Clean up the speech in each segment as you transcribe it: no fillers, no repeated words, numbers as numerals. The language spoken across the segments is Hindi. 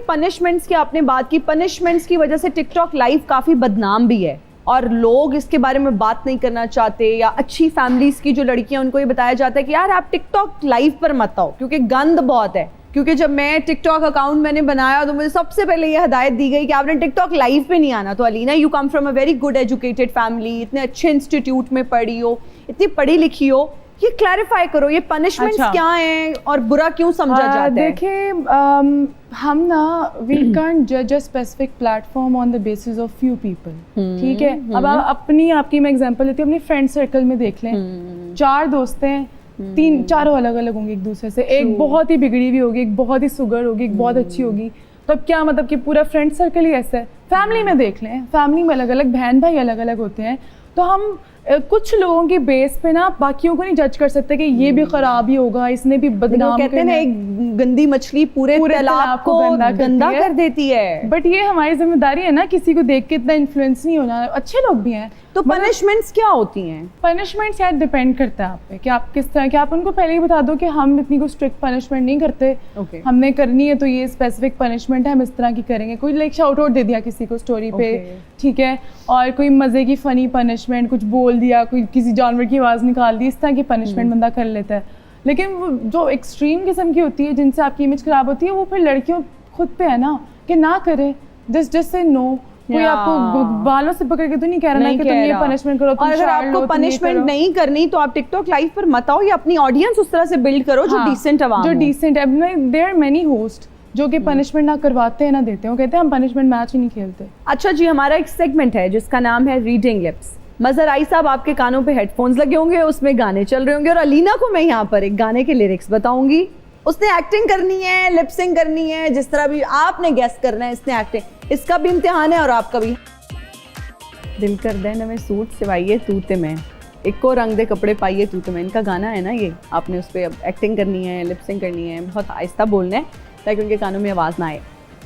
पनिशमेंट्स की आपने बात की, पनिशमेंट्स की वजह से टिकटॉक लाइव काफ़ी बदनाम भी है और लोग इसके बारे में बात नहीं करना चाहते, या अच्छी फैमिलीज की जो लड़कियां उनको ये बताया जाता है कि यार आप टिकटॉक लाइव पर मत आओ क्योंकि गंद बहुत है। क्योंकि जब मैं टिकटॉक अकाउंट मैंने बनाया तो मुझे सबसे पहले ये हिदायत दी गई कि आपने टिकटॉक लाइव पे नहीं आना। तो Alina, you come from a very good educated family, इतने अच्छे इंस्टीट्यूट में पढ़ी हो, इतनी पढ़ी लिखी हो, ये क्लैरिफाई करो ये पनिशमेंट्स क्या हैं और बुरा क्यों समझा जाता है? देखिए हम ना वी कांट जज a specific platform on the basis of few people, ठीक है। अब आपकी मैं एग्जांपल लेती हूँ, अपनी फ्रेंड सर्कल में देख लें, 4 दोस्त हैं, 3-4 अलग अलग होंगे एक दूसरे से, एक बहुत ही बिगड़ी हुई होगी, एक बहुत ही सुगर होगी, एक बहुत अच्छी होगी। तो अब क्या मतलब कि पूरा फ्रेंड सर्कल ही ऐसा है। फैमिली में देख लें, फैमिली में अलग अलग बहन भाई अलग अलग होते हैं, तो हम कुछ लोगों की बेस पे ना बाकियों को नहीं जज कर सकते कि ये भी खराब ही होगा, इसने भी बदनाम कहते हैं ना, एक गंदी मछली पूरे तालाब को गंदा कर देती है। बट ये हमारी जिम्मेदारी है ना, किसी को देख के इतना इन्फ्लुएंस नहीं होना। अच्छे लोग भी हैं। तो पनिशमेंट्स क्या होती हैं? पनिशमेंट्स यार डिपेंड करता है आप पे कि आप किस तरह के, आप उनको पहले ही बता दो कि हम इतनी कोई स्ट्रिक्ट पनिशमेंट नहीं करते, हमने करनी है तो ये स्पेसिफिक पनिशमेंट है, हम इस तरह की करेंगे। कोई लाइक शाउट आउट दे दिया किसी को स्टोरी पे, ठीक है, और कोई मजे की फनी पनिशमेंट, कुछ बोल दिया, कोई किसी जानवर की आवाज़ निकाल दी, इस तरह की पनिशमेंट बंदा कर लेता है। लेकिन वो जो एक्सट्रीम किस्म की होती है जिनसे आपकी इमेज खराब होती है, वो फिर लड़कियों खुद पे है ना कि ना करे, जस्ट से नो। कोई आपको बालों से पकड़ के तो नहीं कह रहा ना कि तुम ये पनिशमेंट करो, और अगर आपको पनिशमेंट नहीं करनी तो आप टिकटॉक लाइव पर मत आओ, या अपनी ऑडियंस उस तरह से बिल्ड करो जो डिसेंट आवाम, जो डिसेंट है। देयर आर मेनी होस्ट जो कि पनिशमेंट ना करवाते हैं ना देते हैं, वो कहते हैं हम पनिशमेंट मैच ही नहीं खेलते। अच्छा जी, हमारा एक सेगमेंट है जिसका नाम है रीडिंग लिप्स। मजहर आई साहब, आपके कानों पे हेडफोन्स लगे होंगे, उसमें गाने चल रहे होंगे, और अलीना को मैं यहाँ पर एक गाने के लिरिक्स बताऊंगी। उसने एक्टिंग करनी है, लिपसिंग करनी है, जिस तरह भी आपने गेस करना है इसने एक्टिंग। इसका भी इम्तिहान है और आपका भी। दिल कर दे नवे सूट सिवाइए तू ते मैं, इको रंग दे कपड़े पाइए तू ते मैं, इनका गाना है ना ये। आपने उस पर एक्टिंग करनी है, लिपसिंग करनी है, बहुत आहिस्ता बोलना है ताकि उनके कानों में आवाज़ ना आए।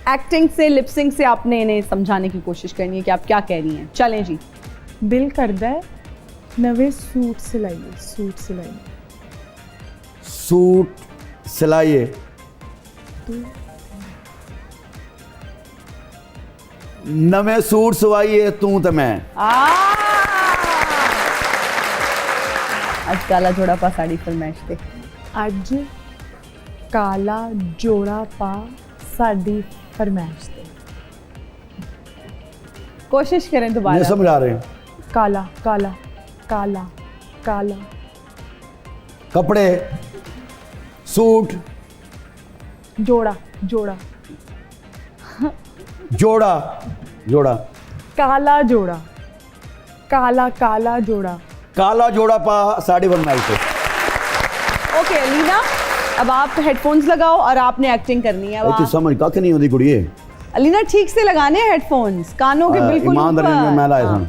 एक्टिंग से, लिपसिंग से आपने इन्हें समझाने की कोशिश करनी है कि आप क्या कह रही हैं। चलें जी। दिल करदा है नवे सूट सिलाइए, सूट सिलाइए, सूट सिलाइए, नवे सूट सवाइए तू ते मैं। आज काला जोड़ा पा साड़ी फरमाइश ते, आज काला जोड़ा पा साड़ी फरमाइश ते। कोशिश करें दोबारा। नहीं समझ आ रहे हैं। काला काला काला काला, कपड़े, सूट, जोड़ा जोड़ा, जोड़ा जोड़ा, काला जोड़ा, काला काला जोड़ा, काला जोड़ा पा साड़ी फरमाइश ते। ओके अलीना, अब आप हेडफोन्स लगाओ और आपने एक्टिंग करनी है। अब समझ का नहीं होती कुड़िए। अलीना ठीक से लगाने हैं हेडफोन्स, कानों के बिल्कुल ईमानदारी में मैं लाया था।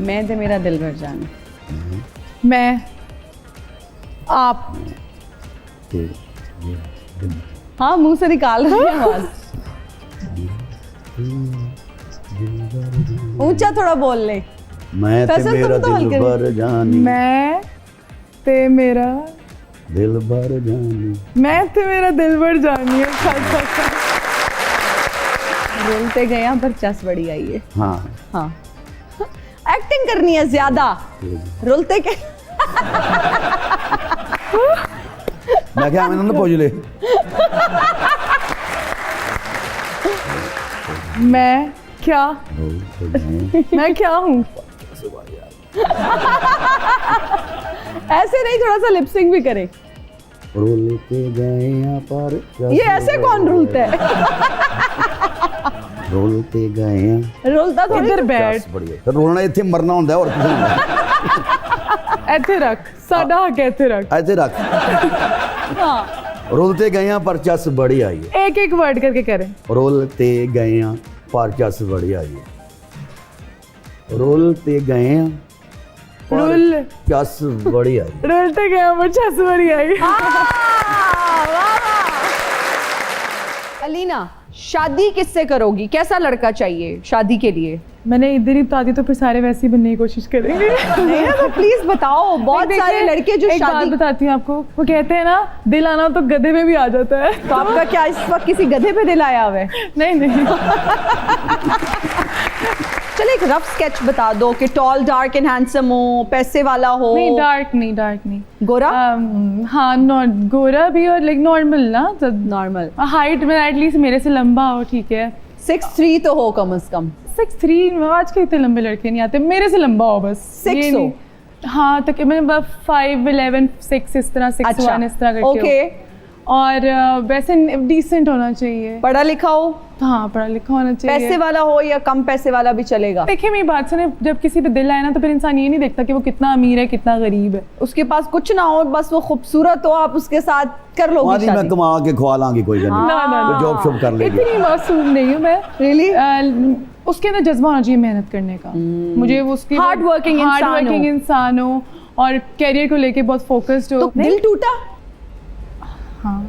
मैं ते मेरा दिल भर जाने, मैं आप, हाँ मुंह से निकाल रही है आवाज, ऊंचा थोड़ा बोल ले। मैं ते मेरा दिल भर जानी, मैं ते मेरा दिल भर जानी, मैं ते मेरा दिल भर जानी है। रोलते गया पर चस बड़ी आई है। हाँ हाँ, एक्टिंग करनी है ज्यादा, रोलते के मैं क्या मैंने ना पूछ ले। मैं क्या, मैं क्या हूँ? ऐसे नहीं, थोड़ा सा लिपसिंग भी करे। रोलते गए पर, ये ऐसे कौन रोलता है? रोलते गए, रोलता तो इधर बैठ, बढ़िया रोलना इतने मरना होता है और कुछ नहीं। ऐसे रख, साडा हक ऐसे रख, ऐसे रख। हाँ। रोलते गए पर चस बड़ी आई है। एक एक वर्ड करके करें। रोलते गए पर चस बड़ी आई है, रोलते गए रुल चस बड़ी आई, रोलते गए पर चस बड़ी आई। अलीना, शादी किससे करोगी? कैसा लड़का चाहिए शादी के लिए? मैंने इधर ही बता दी तो फिर सारे वैसे ही बनने की कोशिश करेंगे। नहीं ना, तो प्लीज बताओ। बहुत देखिए, सारे लड़के जो एक बात शादी, बताती हूँ आपको, वो कहते हैं ना दिल आना तो गधे में भी आ जाता है। तो आपका क्या इस वक्त किसी गधे पे दिल आया हुआ है? नहीं नहीं चलो एक रफ स्केच बता दो कि टॉल, डार्क एंड हैंडसम हो, पैसे वाला हो। नहीं, डार्क नहीं। गोरा? हाँ, गोरा भी और लाइक नॉर्मल ना, नॉर्मल। हाइट में एटलीस्ट मेरे से लंबा हो, ठीक है। 6'3" तो हो कम से कम। 6'3", आज के इतने लंबे लड़के नहीं आते, मेरे से लंबा हो बस। 6 ये हो? नहीं। हाँ, तक मैंने बस 5'11", 6 इस तरह, 6'1" इस तरह करके ओके। हो। और वैसे डिसेंट होना चाहिए। पढ़ा लिखा हो? हाँ, पढ़ा लिखा होना चाहिए। पैसे वाला हो या कम पैसे वाला भी चलेगा? देखिए मेरी बात सुने, जब किसी पे दिल आए ना तो फिर इंसान ये नहीं देखता कि वो कितना अमीर है कितना गरीब है। उसके पास कुछ ना हो, बस वो खूबसूरत हो, आप उसके साथ कर लोगे मादी मैं शादी। कमा के खवा लांगी कोई गल नहीं, ना तो जॉब शॉब कर लेगी। इतनी मासूम नहीं हूँ मैं। Really? उसके अंदर जज्बा होना चाहिए मेहनत करने का। मुझे उसकी Hard working इंसान हो और कैरियर को लेके बहुत फोकस्ड हो। तो दिल टूटा हाँ,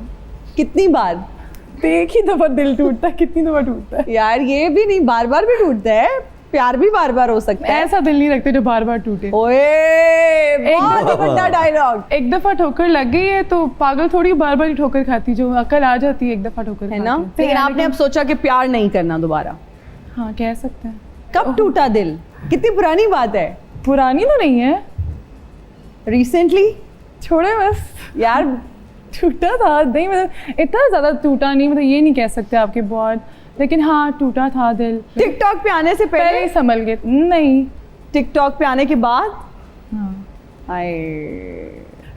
कितनी बार? एक ही दफा दिल टूटता है, कितनी दफा टूटता है। यार ये भी नहीं, बार बार भी टूटता है। प्यार भी बार बार हो सकता है। ऐसा दिल नहीं रखते जो बार बार टूटे। ओए, बहुत ही बड़ा डायलॉग एक दफा ठोकर लग गई है तो पागल थोड़ी बार बार ही ठोकर खाती, जो अकल आ जाती है एक दफा ठोकर है ना। खाती लेकिन आपने अब सोचा कि प्यार नहीं करना दोबारा। हाँ, कह सकते हैं। कब टूटा दिल? कितनी पुरानी बात है? पुरानी तो नहीं है, रिसेंटली? छोड़े बस। यार टूटा था नहीं, मतलब इतना ज़्यादा टूटा नहीं, मतलब ये नहीं कह सकते आपके बहुत, लेकिन हाँ टूटा था दिल। टिकटॉक पे आने से पहले पहले? ही संभल गए। नहीं, टिकटॉक पे आने के बाद? हाँ। आए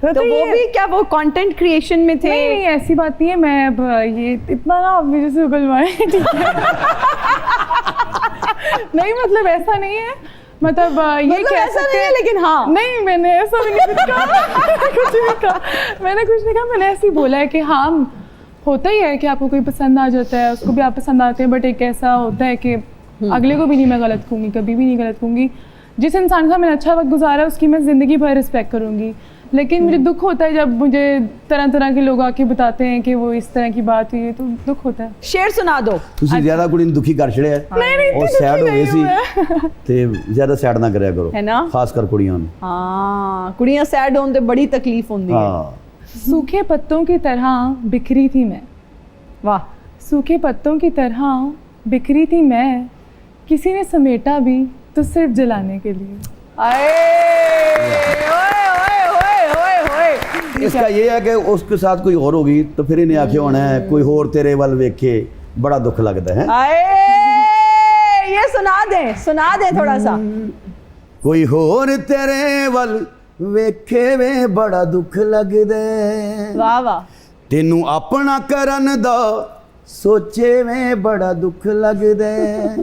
तो तो वो ये- भी क्या वो कंटेंट क्रिएशन में थे? नहीं ऐसी बात नहीं है। मैं अब ये इतना ना आप मुझे से उगलवाएं, ठीक है। नहीं मतलब ऐसा नहीं है, मतलब ये मतलब कह ऐसा सकते नहीं है, हैं। लेकिन हाँ। नहीं, मैंने ऐसा भी नहीं कहा। कुछ नहीं कहा, मैंने कुछ नहीं कहा। मैंने ऐसे ही बोला है कि हाँ होता ही है कि आपको कोई पसंद आ जाता है, उसको भी आप पसंद आते हैं, बट एक ऐसा होता है कि अगले को भी नहीं मैं गलत कहूँगी, कभी भी नहीं गलत कहूँगी। जिस इंसान के साथ मैंने अच्छा वक्त गुजारा उसकी मैं ज़िंदगी भर रिस्पेक्ट करूँगी, लेकिन मुझे दुख होता है जब मुझे तरह तरह के लोग आके बताते हैं कि वो इस तरह की बात हुई है, तो दुख होता है। शेर सुना दो। ਤੁਸੀਂ ਜ਼ਿਆਦਾ ਕੁੜੀ ਨੂੰ ਦੁਖੀ ਕਰ ਛੜਿਆ नहीं, ਉਹ इतनी ਸੈਡ ਹੋ दुखी ਗਈ नहीं ਸੀ हूँ मैं। ਤੇ ਜ਼ਿਆਦਾ ਸੈਡ ਨਾ ਕਰਿਆ ਕਰੋ, है ना? ਖਾਸ ਕਰ ਕੁੜੀਆਂ ਨੂੰ। हाँ, कुड़ियां सैड होने ते बड़ी तकलीफ होंदी है। ਹਾਂ सूखे पत्तों की तरह बिखरी थी मैं, वाह। सूखे पत्तों की तरह बिखरी थी मैं, किसी ने समेटा भी तो सिर्फ जलाने के लिए। आए ओए ओए ओए ओए ओए। इसका ये है कि उसके साथ कोई और होगी तो फिर इन्हें आखे होना है कोई और तेरे वाल वेखे, बड़ा दुख लगता है। आए, ये सुना दे थोड़ा सा। कोई होर तेरे वाल वेखे वे बड़ा दुख लगदा है, वाह वाह। तेनू अपना करन दा सोचे वे बड़ा दुख लगदा है।